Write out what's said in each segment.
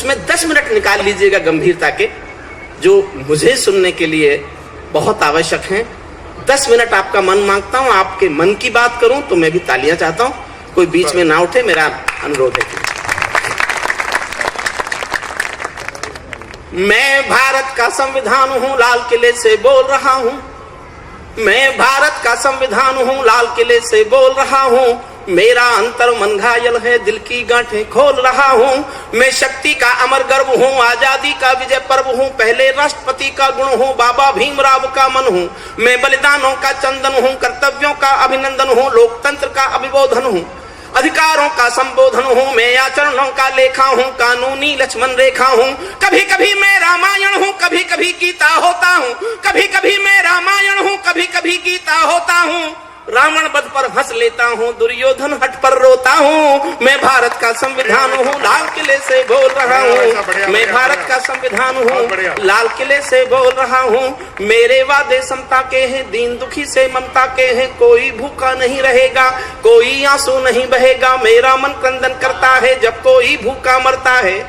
उसमें 10 मिनट निकाल लीजिएगा गंभीरता के, जो मुझे सुनने के लिए बहुत आवश्यक हैं। 10 मिनट आपका मन मांगता हूं, आपके मन की बात करूं तो मैं भी तालियां चाहता हूं, कोई बीच में ना उठे, मेरा अनुरोध है। मैं भारत का संविधान हूं, लाल किले से बोल रहा हूं। मैं भारत का संविधान हूं, लाल किले से बोल रहा हूं। मेरा अंतर मन घायल है, दिल की गांठें खोल रहा हूं। मैं शक्ति का अमर गर्व हूं, आजादी का विजय पर्व हूं। पहले राष्ट्रपति का गुण हूं, बाबा भीमराव का मन हूं। मैं बलिदानों का चंदन हूं, कर्तव्यों का अभिनंदन हूं। लोकतंत्र का अभिबोधन हूं, अधिकारों का संबोधन हूं। मैं आचरणों का लेखा हूं, कानूनी लक्ष्मण रेखा हूं। कभी कभी मैं रामायण हूं, कभी कभी गीता होता हूं। कभी कभी मैं रामायण हूं, कभी कभी गीता होता हूं। रावण वध पर हंस लेता हूं, दुर्योधन हट पर रोता हूं। मैं भारत का संविधान हूं, लाल किले से बोल रहा हूं। मैं भारत का संविधान हूं, लाल किले से बोल रहा हूं। मेरे वादे समता के हैं, दीन दुखी से ममता के हैं। कोई भूखा नहीं रहेगा, कोई आंसू नहीं बहेगा। मेरा मन क्रंदन करता है जब कोई भूखा मरता है।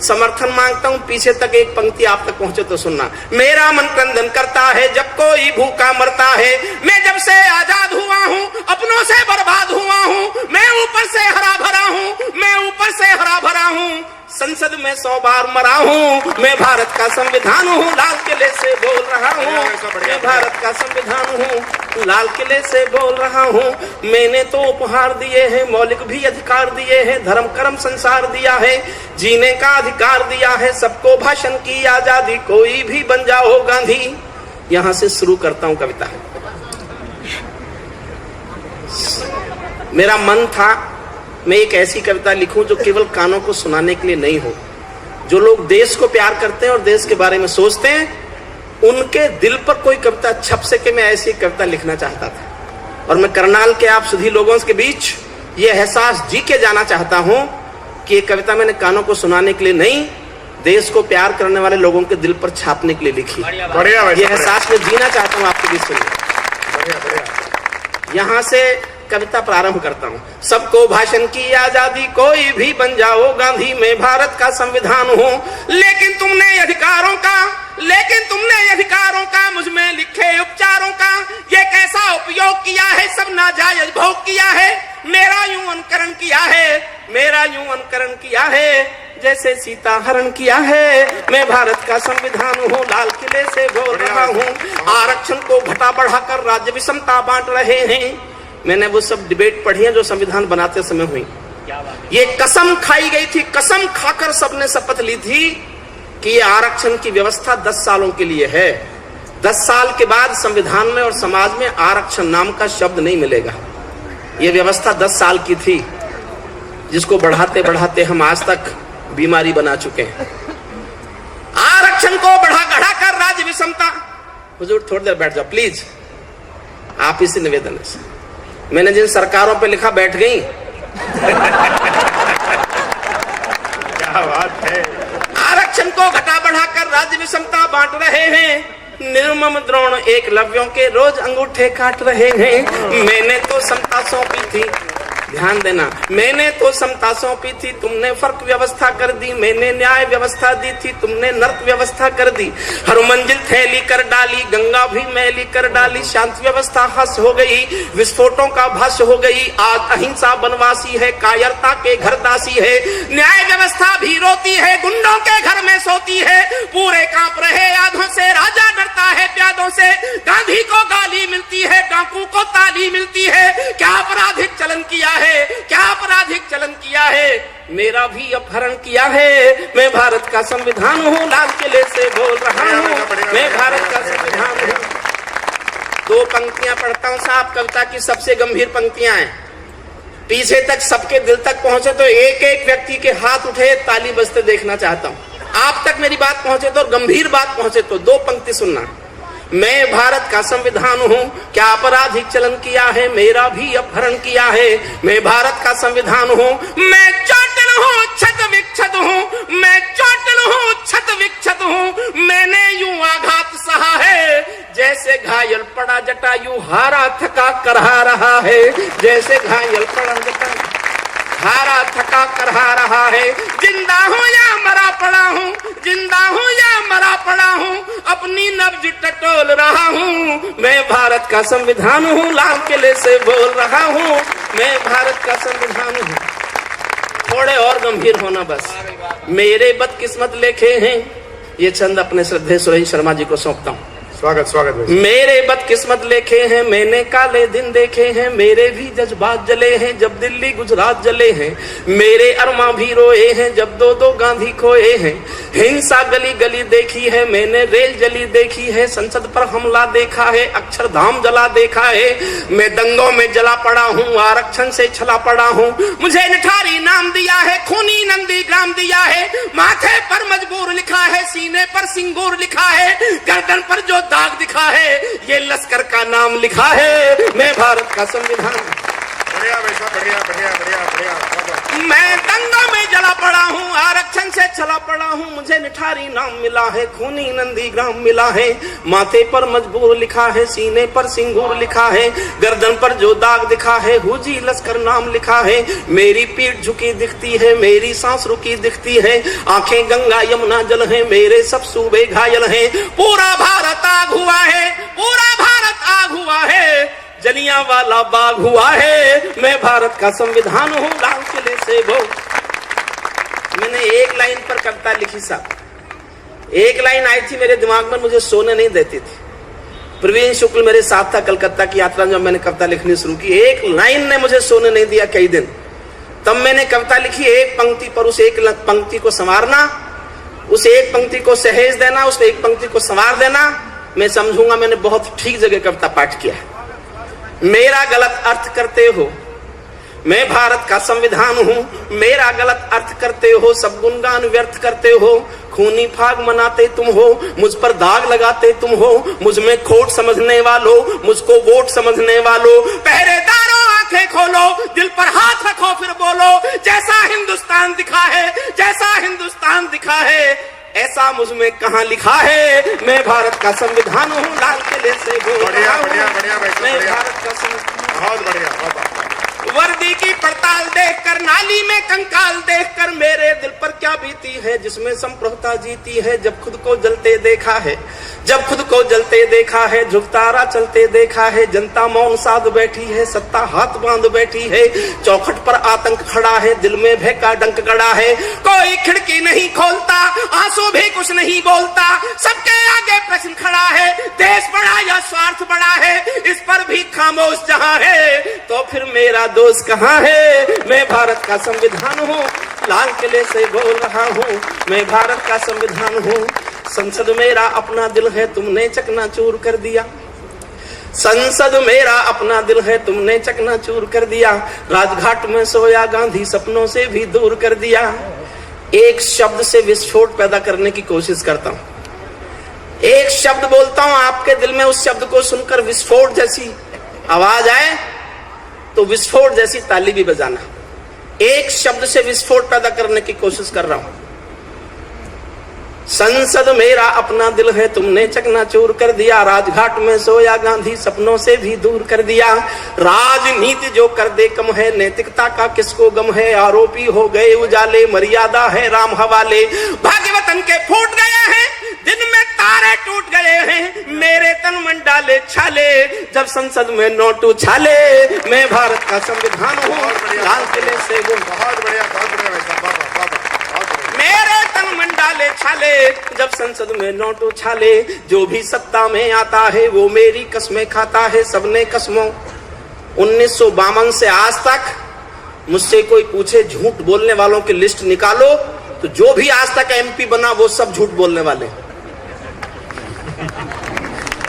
समर्थन मांगता हूं, पीछे तक एक पंक्ति आप तक पहुंचे तो सुनना। मेरा मन क्रंदन करता है जब कोई भूखा मरता है। मैं जब से आजाद हुआ हूं, अपनों से बर्बाद हुआ हूं। मैं ऊपर से हरा भरा हूं, मैं ऊपर से हरा भरा हूं। संसद में 100 बार मरा हूं। मैं भारत का संविधान हूं, लाल किले से बोल रहा हूं। मैं भारत का संविधान हूं, लाल किले से बोल रहा हूं। मैंने तो उपहार दिए हैं, मौलिक भी अधिकार दिए हैं। धर्म कर्म संसार दिया है, जीने का अधिकार दिया है। सबको भाषण की आजादी, कोई भी बन जाओ गांधी। यहां से शुरू करता हूं कविता। मेरा मन था मैं एक ऐसी कविता लिखूं जो केवल कानों को सुनाने के लिए नहीं हो। जो लोग देश को प्यार करते हैं और देश के बारे में सोचते हैं, उनके दिल पर कोई कविता छप सके, मैं ऐसी कविता लिखना चाहता था। और मैं करनाल के आप सभी लोगों के बीच ये एहसास जी के जाना चाहता हूं कि ये कविता मैंने कानों को सुनाने के लिए नहीं, देश को प्यार करने वाले लोगों के दिल पर छापने के लिए लिखी। ये एहसास मैं जीना चाहता हूं आपके बीच सुनिए। यहां से कविता प्रारंभ करता हूं। सबको भाषण की आजादी, कोई भी बन जाओ गांधी। मैं भारत का संविधान हूं, लेकिन तुमने अधिकारों का मुझ में लिखे उपचारों का ये कैसा उपयोग किया है। सब नाजायज भोग किया है, मेरा यूं अनुकरण किया है जैसे सीता हरण किया है। मैं भारत का संविधान हूँ, लाल किले से बोल रहा हूँ। आरक्षण को घटा बढ़ाकर राज्य विषमता बांट रहे हैं। मैंने वो सब डिबेट पढ़ी है जो संविधान बनाते समय हुई। ये कसम खाई गई थी, कसम खाकर सबने शपथ ली थी कि ये आरक्षण की व्यवस्था 10 सालों के लिए है। 10 साल के बाद संविधान में और समाज में आरक्षण नाम का शब्द नहीं मिलेगा। ये व्यवस्था 10 साल की थी, जिसको बढ़ाते बढ़ाते हम आज तक बीमारी बना चुके हैं। आरक्षण को बढ़ाकर राज्य विषमता। हुजूर थोड़ी देर बैठ जाओ प्लीज, आप इसी निवेदन से। मैंने जिन सरकारों पे लिखा बैठ गई। क्या बात है। आरक्षण को घटा बढ़ाकर राज्य विषमता बांट रहे हैं। निर्मम द्रोण एकलव्यों के रोज अंगूठे काट रहे हैं। मैंने तो समता सौंपी थी, ध्यान देना, मैंने तो समता सौंपी थी, तुमने फर्क व्यवस्था कर दी। मैंने न्याय व्यवस्था दी थी, तुमने नर्क व्यवस्था कर दी। हर मंजिल थैली कर डाली, गंगा भी मैली कर डाली। शांति व्यवस्था हंस हो गई, विस्फोटों का भाष्य हो गई। आज अहिंसा बनवासी है, कायरता के घर दासी है। न्याय व्यवस्था भी रोती है, गुंडों के घर में सोती है। पूरे कांप रहे आधों से, राजा डरता है प्यादों से। गांधी को गाली मिलती है, डाकू को ताली मिलती है। क्या आपराधिक चलन किया है, क्या आपराधिक चलन किया है, मेरा भी अपहरण किया है। मैं भारत का संविधान हूँ, लाल किले से बोल रहा हूँ। मैं भारत का संविधान हूँ। 2 पंक्तियां पढ़ता हूँ साहब, कविता की सबसे गंभीर पंक्तियां हैं। पीछे तक सबके दिल तक पहुंचे तो एक एक व्यक्ति के हाथ उठे, ताली बजते देखना चाहता हूँ। आप तक मेरी बात पहुंचे तो, गंभीर बात पहुंचे तो 2 पंक्ति सुनना। मैं भारत का संविधान हूँ, क्या आपराधिक चलन किया है, मेरा भी अपहरण किया है। मैं भारत का संविधान हूँ, मैं चोटिल हूँ, क्षत विक्षत हूँ। मैं चोटिल हूँ, क्षत विक्षत हूँ। मैंने यूं आघात सहा है, जैसे घायल पड़ा जटायु हारा थका करहा रहा है। जैसे घायल पड़ा जटायु हारा थका करहा रहा है। जिंदा हो या मरा जिंदा हूँ या मरा पड़ा हूँ, अपनी नब्ज टटोल रहा हूँ। मैं भारत का संविधान हूँ, लाल किले से बोल रहा हूँ, मैं भारत का संविधान हूँ। थोड़े और गंभीर होना बस। मेरे बदकिस्मत लेखे हैं, ये चंद अपने श्रद्धेय सुरेश शर्मा जी को सौंपता हूँ। स्वागत स्वागत भाई। मेरे बदकिस्मत लेखे हैं, मैंने काले दिन देखे हैं, मेरे भी जज्बात जले हैं जब दिल्ली गुजरात जले हैं, मेरे अरमा भी रोए हैं जब दो दो गांधी खोए हैं। हिंसा गली गली देखी है मैंने, रेल जली देखी है, संसद पर हमला देखा है, अक्षरधाम जला देखा है। मैं दंगों में जला पड़ा हूँ, आरक्षण से छला पड़ा हूँ। मुझे निठारी नाम दिया है, खूनी नंदी ग्राम दिया है, माथे पर मजबूर लिखा है, सीने पर सिंगूर लिखा है, गर्दन पर जो दाग दिखा है ये लश्कर का नाम लिखा है। मैं भारत का संविधान। बढ़िया वैसा, बढ़िया बढ़िया बढ़िया बढ़िया। मैं दंगों में जला पड़ा हूँ, आरक्षण से चला पड़ा हूँ। मुझे निठारी नाम मिला है, खूनी नंदी ग्राम मिला है, माथे पर मजबूर लिखा है, सीने पर सिंगूर लिखा है, गर्दन पर जो दाग दिखा है हुजी लश्कर नाम लिखा है। मेरी पीठ झुकी दिखती है, मेरी सांस रुकी दिखती है, आंखें गंगा यमुना जल है, मेरे सब सूबे घायल हैं। पूरा भारत आग हुआ है, पूरा भारत आग हुआ है, जलियांवाला बाग हुआ है। मैं भारत का संविधान हूँ, लाल किले से वो। मैंने एक लाइन पर कविता लिखी साहब, एक लाइन आई थी मेरे दिमाग में, मुझे सोने नहीं देती थी। प्रवीण शुक्ल मेरे साथ था कलकत्ता की यात्रा, जब मैंने कविता लिखनी शुरू की, एक लाइन ने मुझे सोने नहीं दिया कई दिन। तब मैंने कविता लिखी, एक पंक्ति पर उस एक पंक्ति को संवारना, उस एक पंक्ति को सहेज देना, उस एक पंक्ति को संवार देना। मैं समझूंगा मैंने बहुत ठीक जगह कविता पाठ किया है। मेरा गलत अर्थ करते हो, मैं भारत का संविधान हूँ, मेरा गलत अर्थ करते हो, सब गुणगान व्यर्थ करते हो, खूनी फाग मनाते तुम हो, मुझ पर दाग लगाते तुम हो, मुझ में खोट समझने वालों, मुझको वोट समझने वालों। पहरेदारों आंखें खोलो, दिल पर हाथ रखो फिर बोलो, जैसा हिंदुस्तान दिखा है, जैसा हिंदुस्तान दिखा है, ऐसा मुझ में कहाँ लिखा है। मैं भारत का संविधान हूँ, लाल किले से बोल रहा हूँ, मैं भारत का संविधान। बहुत बढ़िया, बहुत। वर्दी की पड़ताल देखकर, नाली में कंकाल देखकर मेरे दिल पर क्या बीती है, जिसमें संप्रभुता जीती है। जब खुद को जलते देखा है, जब खुद को जलते देखा है, झुकतारा चलते देखा है, जनता मौन साध बैठी है, सत्ता हाथ बांध बैठी है, चौखट पर आतंक खड़ा है, दिल में भय का डंक गड़ा है। कोई खिड़की नहीं खोलता, आंसू भी कुछ नहीं बोलता, सबके आगे प्रश्न खड़ा है, देश बड़ा या स्वार्थ बड़ा है, इस पर भी खामोश जहां है, तो फिर मेरा दोस्त कहाँ है। मैं भारत का संविधान हूँ, लाल किले से बोल रहा हूँ, मैं भारत का संविधान हूँ। संसद मेरा अपना दिल है, तुमने चकनाचूर कर दिया, संसद मेरा अपना दिल है, तुमने चकनाचूर कर दिया। राजघाट में सोया गांधी, सपनों से भी दूर कर दिया। एक शब्द से विस्फोट पैदा करने की कोशिश करता हूँ, एक शब्द बोलता हूँ, आपके दिल में उस शब्द को सुनकर विस्फोट जैसी आवाज आए तो विस्फोट जैसी ताली भी बजाना। एक शब्द से विस्फोट पैदा करने की कोशिश कर रहा हूं। संसद मेरा अपना दिल है, तुमने चकनाचूर कर दिया। राजघाट में सोया गांधी, सपनों से भी दूर कर दिया। राजनीति जो कर दे कम है, नैतिकता का किसको गम है। आरोपी हो गए उजाले, मर्यादा है राम हवाले। भाग्य वतन के फूट गए हैं, दिन में तारे टूट गए हैं, मेरे तन मन डाले छाले, जब संसद में नोट उछाले। मैं भारत का संविधान हूँ, लाल किले से वो। बहुत बढ़िया, बहुत बढ़िया। मेरे तन मन डाले छाले, जब संसद में नोट उछाले। जो भी सत्ता में आता है वो मेरी कसमें खाता है, सबने कसमों। 1952 से आज तक मुझसे कोई पूछे झूठ बोलने वालों की लिस्ट निकालो, तो जो भी आज तक एमपी बना वो सब झूठ बोलने वाले।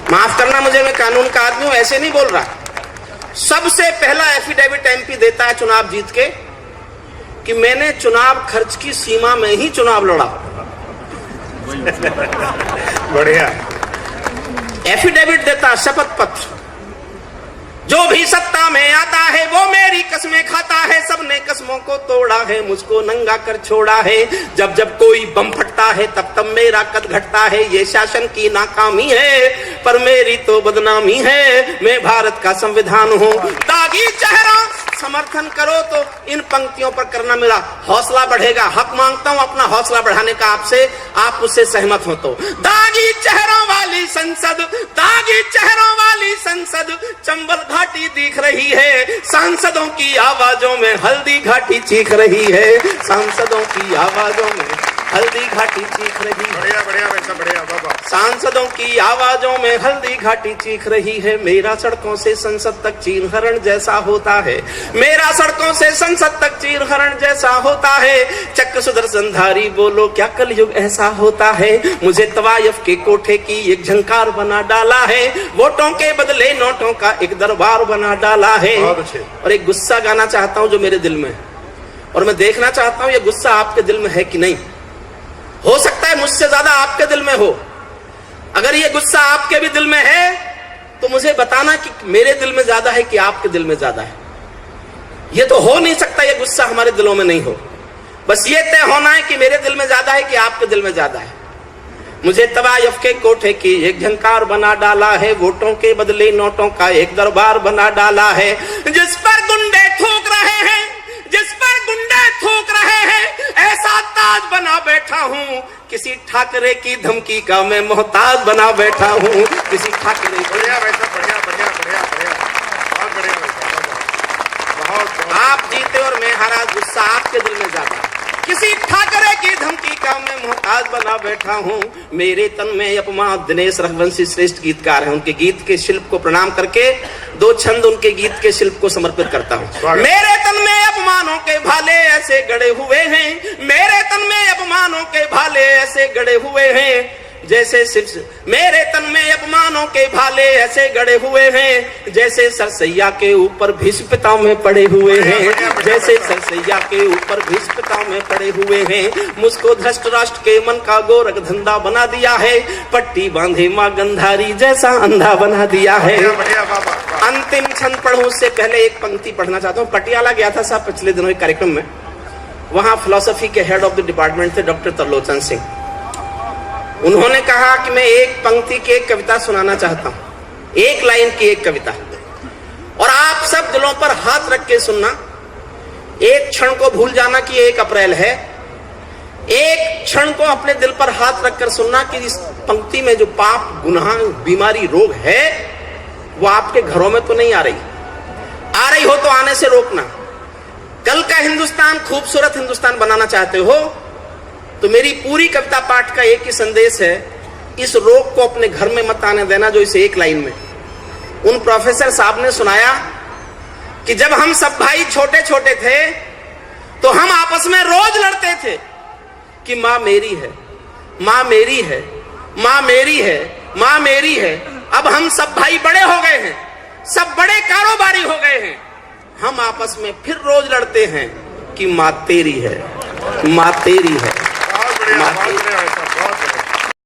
माफ करना मुझे, मैं कानून का आदमी हूं, ऐसे नहीं बोल रहा। सबसे पहला एफिडेविट एमपी देता है चुनाव जीत के कि मैंने चुनाव खर्च की सीमा में ही चुनाव लड़ा। बढ़िया। एफिडेविट देता, शपथ पत्र। जो भी सत्ता में आता है वो मेरी कसमें खाता है, सबने कसमों को तोड़ा है, मुझको नंगा कर छोड़ा है। जब जब कोई बम फटता है तब तब मेरा कद घटता है। ये शासन की नाकामी है पर मेरी तो बदनामी है। मैं भारत का संविधान हूँ, दागी चेहरा समर्थन करो तो इन पंक्तियों पर करना मेरा हौसला बढ़ेगा। हक मांगता हूं अपना हौसला बढ़ाने का आपसे, आप उससे सहमत हो तो। दागी चेहरों वाली संसद, दागी चेहरों वाली संसद चंबल घाटी दिख रही है, सांसदों की आवाजों में हल्दी घाटी चीख रही है, सांसदों की आवाजों में हल्दी घाटी चीख रही है। बढ़िया बढ़िया वैसा बढ़िया बाबा। सांसदों की आवाजों में हल्दी घाटी चीख रही है, मेरा सड़कों से संसद तक चीर हरण जैसा होता है, मेरा सड़कों से संसद तक चीर हरण जैसा होता है। चक्र सुदर्शनधारी बोलो क्या कलयुग ऐसा होता है, मुझे तवायफ के कोठे की एक झंकार बना डाला है, वोटों के बदले नोटों का एक दरबार बना डाला है। और एक गुस्सा गाना चाहता हूं जो मेरे दिल में, और मैं देखना चाहता हूं ये गुस्सा आपके दिल में है कि नहीं। हो सकता है मुझसे ज्यादा आपके दिल में हो। अगर ये गुस्सा आपके भी दिल में है तो मुझे बताना कि मेरे दिल में ज्यादा है कि आपके दिल में ज्यादा है। ये तो हो नहीं सकता ये गुस्सा हमारे दिलों में नहीं हो। बस ये तय होना है कि मेरे दिल में ज्यादा है कि आपके दिल में ज्यादा है। मुझे तवायफ के कोठे की एक झंकार बना डाला है, वोटों के बदले नोटों का एक दरबार बना डाला है, जिस पर गुंडे थूक रहे हैं, जिस पर गुंडे थूक रहे हैं, ऐसा ताज बना बैठा हूँ, किसी ठाकरे की धमकी का मैं मोहताज बना बैठा हूँ, किसी ठाकरे। बढ़िया वैसा बढ़िया बढ़िया बढ़िया बढ़िया बहुत बढ़िया वैसा बहुत। आप जीते और मैं हारा, गुस्सा आपके दिल में ज्यादा। किसी ठाकरे की धमकी का मैं मोहताज बना बैठा हूँ, मेरे तन में अपमान। दिनेश रघुवंशी श्रेष्ठ गीतकार हैं, उनके गीत के शिल्प को प्रणाम करके दो छंद उनके गीत के शिल्प को समर्पित करता हूँ। मेरे तन में अपमानों के भाले ऐसे गड़े हुए हैं, मेरे तन में अपमानों के भाले ऐसे गड़े हुए हैं, जैसे सिर्फ मेरे तन में अपमानों के भाले ऐसे गड़े हुए हैं, जैसे सरसैया के ऊपर भीष्म पितामह में पड़े हुए हैं, जैसे सरसैया के ऊपर भीष्म पितामह में पड़े हुए हैं। मुझको धृष्ट राष्ट्र के मन का गोरख धंधा बना दिया है, पट्टी बांधे माँ गंधारी जैसा अंधा बना दिया है। अंतिम छंद पढ़ूं उससे पहले एक पंक्ति पढ़ना चाहता हूँ। पटियाला गया था साहब पिछले दिनों एक कार्यक्रम में, वहां फिलोसफी के हेड ऑफ द डिपार्टमेंट थे डॉक्टर तरलोचन सिंह। उन्होंने कहा कि मैं एक पंक्ति की एक कविता सुनाना चाहता हूं, एक लाइन की एक कविता, और आप सब दिलों पर हाथ रख के सुनना। एक क्षण को भूल जाना कि 1 अप्रैल है, एक क्षण को अपने दिल पर हाथ रखकर सुनना कि इस पंक्ति में जो पाप, गुनाह, बीमारी, रोग है वो आपके घरों में तो नहीं आ रही हो तो आने से रोकना। कल का हिंदुस्तान खूबसूरत हिंदुस्तान बनाना चाहते हो तो मेरी पूरी कविता पाठ का एक ही संदेश है, इस रोग को अपने घर में मत आने देना जो इस एक लाइन में। उन प्रोफेसर साहब ने सुनाया कि जब हम सब भाई छोटे छोटे थे तो हम आपस में रोज लड़ते थे कि माँ मेरी है, माँ मेरी है, माँ मेरी है, माँ मेरी है। अब हम सब भाई बड़े हो गए हैं, सब बड़े कारोबारी हो गए हैं, हम आपस में फिर रोज लड़ते हैं कि माँ तेरी है, माँ तेरी है, माँ तेरी है।